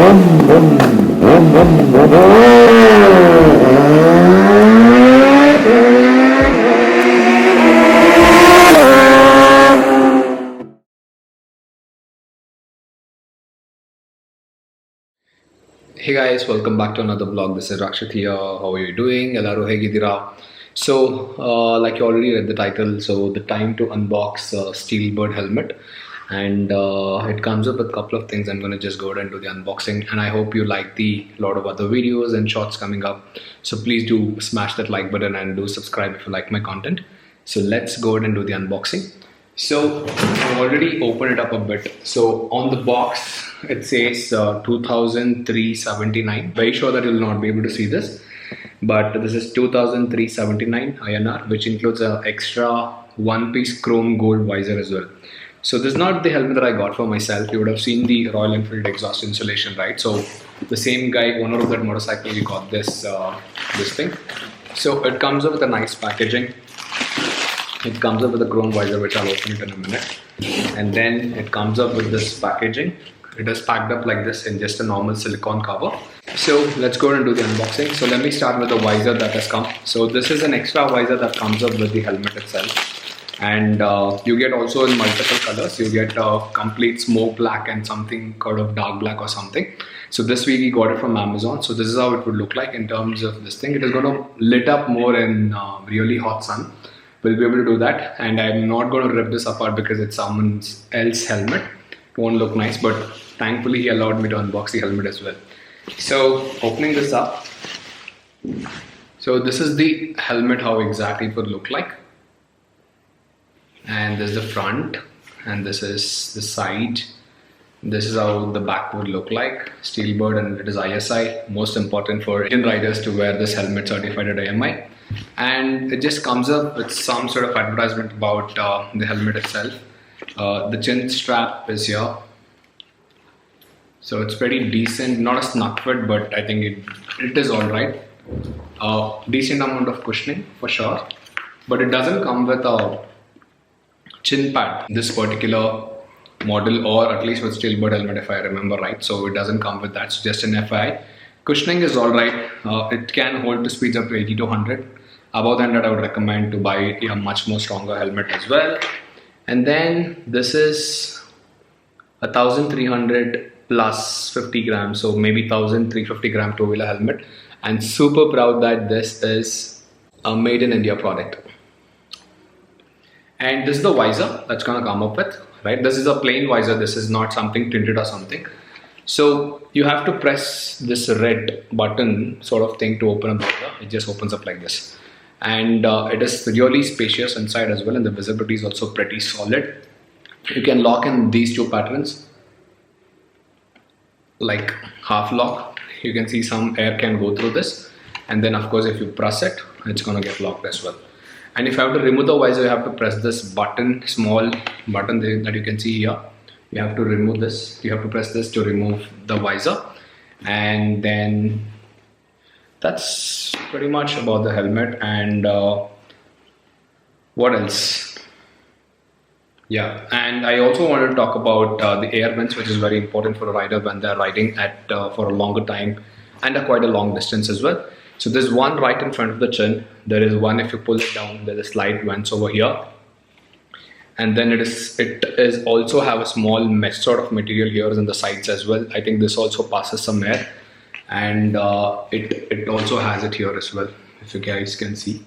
Hey guys, welcome back to another vlog. This is Rakshit here. How are you doing? Ellaru hegidira. Like you already read the title, so the time to unbox Steelbird helmet, and it comes up with a couple of things. I'm going to just go ahead and do the unboxing, and I hope you like the lot of other videos and shorts coming up. So please do smash that like button and do subscribe if you like my content. So let's go ahead and do the unboxing. So I've already opened it up a bit. So on the box it says 2379. Very sure that you'll not be able to see this, but this is 2379 INR, which includes an extra one-piece chrome gold visor as well. So this is not the helmet that I got for myself. You would have seen the Royal Enfield exhaust insulation, right? So the same guy, owner of that motorcycle, he got this this thing. So it comes up with a nice packaging. It comes up with a chrome visor, which I'll open it in a minute. And then it comes up with this packaging. It is packed up like this in just a normal silicone cover. So let's go and do the unboxing. So let me start with the visor that has come. So this is an extra visor that comes up with the helmet itself. And you get also in multiple colors. You get a complete smoke black and something kind of dark black or something. So this week we got it from Amazon. So this is how it would look like in terms of this thing. It is going to lit up more in really hot sun. We'll be able to do that, and I'm not going to rip this apart because it's someone else's helmet. It won't look nice, but thankfully he allowed me to unbox the helmet as well. So opening this up, so this is the helmet, how exactly it would look like, and this is the front, and this is the side. This is how the back would look like. Steelbird, and it is ISI, most important for Indian riders to wear this helmet, certified at AMI. And it just comes up with some sort of advertisement about the helmet itself. The chin strap is here, so it's pretty decent, not a snug fit, but I think it is alright. Decent amount of cushioning for sure, but it doesn't come with a chin pad, this particular model, or at least with Steelbird helmet if I remember right. So it doesn't come with that, so just an FYI. Cushioning is alright. It can hold the speeds up to 80 to 100. Above that, I would recommend to buy a much more stronger helmet as well. And then this is 1300 plus 50 grams, so maybe 1350 gram two-wheeler helmet. And super proud that this is a made in India product. And this is the visor that's gonna come up with, right? This is a plain visor. This is not something tinted or something. So you have to press this red button sort of thing to open a visor. It just opens up like this. And it is really spacious inside as well, and the visibility is also pretty solid. You can lock in these two patterns, like half lock. You can see some air can go through this, and then of course if you press it, it's gonna get locked as well. And if you have to remove the visor, you have to press this button, small button that you can see here. You have to remove this. You have to press this to remove the visor, and then that's pretty much about the helmet. And what else? Yeah, and I also wanted to talk about the air vents, which is very important for a rider when they're riding at for a longer time and quite a long distance as well. So there's one right in front of the chin. There is one, if you pull it down, there's a slight vents over here. And then it is also have a small mesh sort of material here in the sides as well. I think this also passes some air. And it also has it here as well, if you guys can see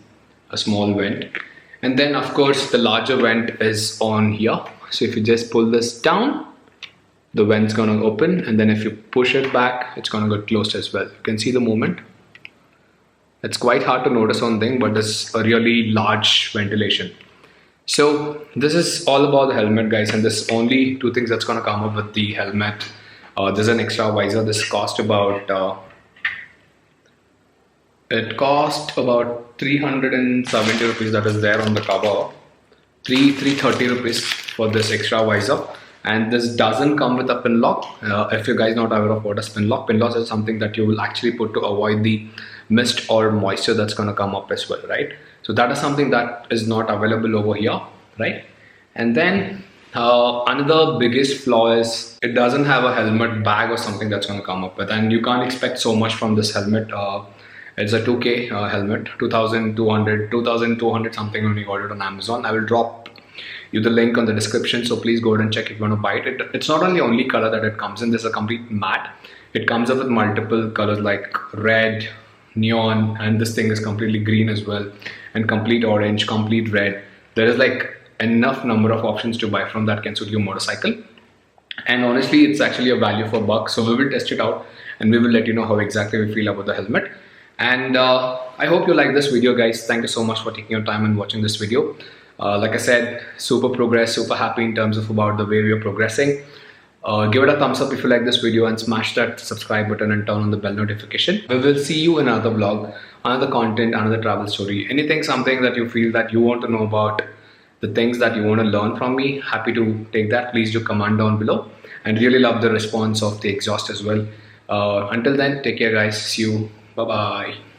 a small vent. And then of course the larger vent is on here. So if you just pull this down, the vent's gonna open, and then if you push it back, it's gonna get closed as well. You can see the movement. It's quite hard to notice one thing, but it's a really large ventilation. So this is all about the helmet, guys, and there's only two things that's gonna come up with the helmet. There's an extra visor. This cost about it cost about 370 rupees. That is there on the cover. 330 rupees for this extra visor. And this doesn't come with a pin lock. If you guys not aware of what a pin lock is something that you will actually put to avoid the mist or moisture that's going to come up as well, right? So that is something that is not available over here, right? And then Another biggest flaw is it doesn't have a helmet bag or something that's going to come up with, and you can't expect so much from this helmet. It's a 2K helmet, 2200 something when we got it on Amazon. I will drop you the link on the description, so please go ahead and check if you want to buy it. It's not only only color that it comes in, there's a complete matte. It comes up with multiple colors like red, neon, and this thing is completely green as well, and complete orange, complete red. There is like enough number of options to buy from that can suit your motorcycle. And honestly, it's actually a value for buck. So we will test it out and we will let you know how exactly we feel about the helmet. And I hope you like this video, guys. Thank you so much for taking your time and watching this video. Like I said, super progress, super happy in terms of about the way we are progressing. Give it a thumbs up if you like this video and smash that subscribe button and turn on the bell notification. We will see you in another vlog, another content, another travel story. Anything, something that you feel that you want to know about, the things that you want to learn from me, happy to take that. Please do comment down below, and really love the response of the exhaust as well. Until then, take care, guys. See you. Bye bye.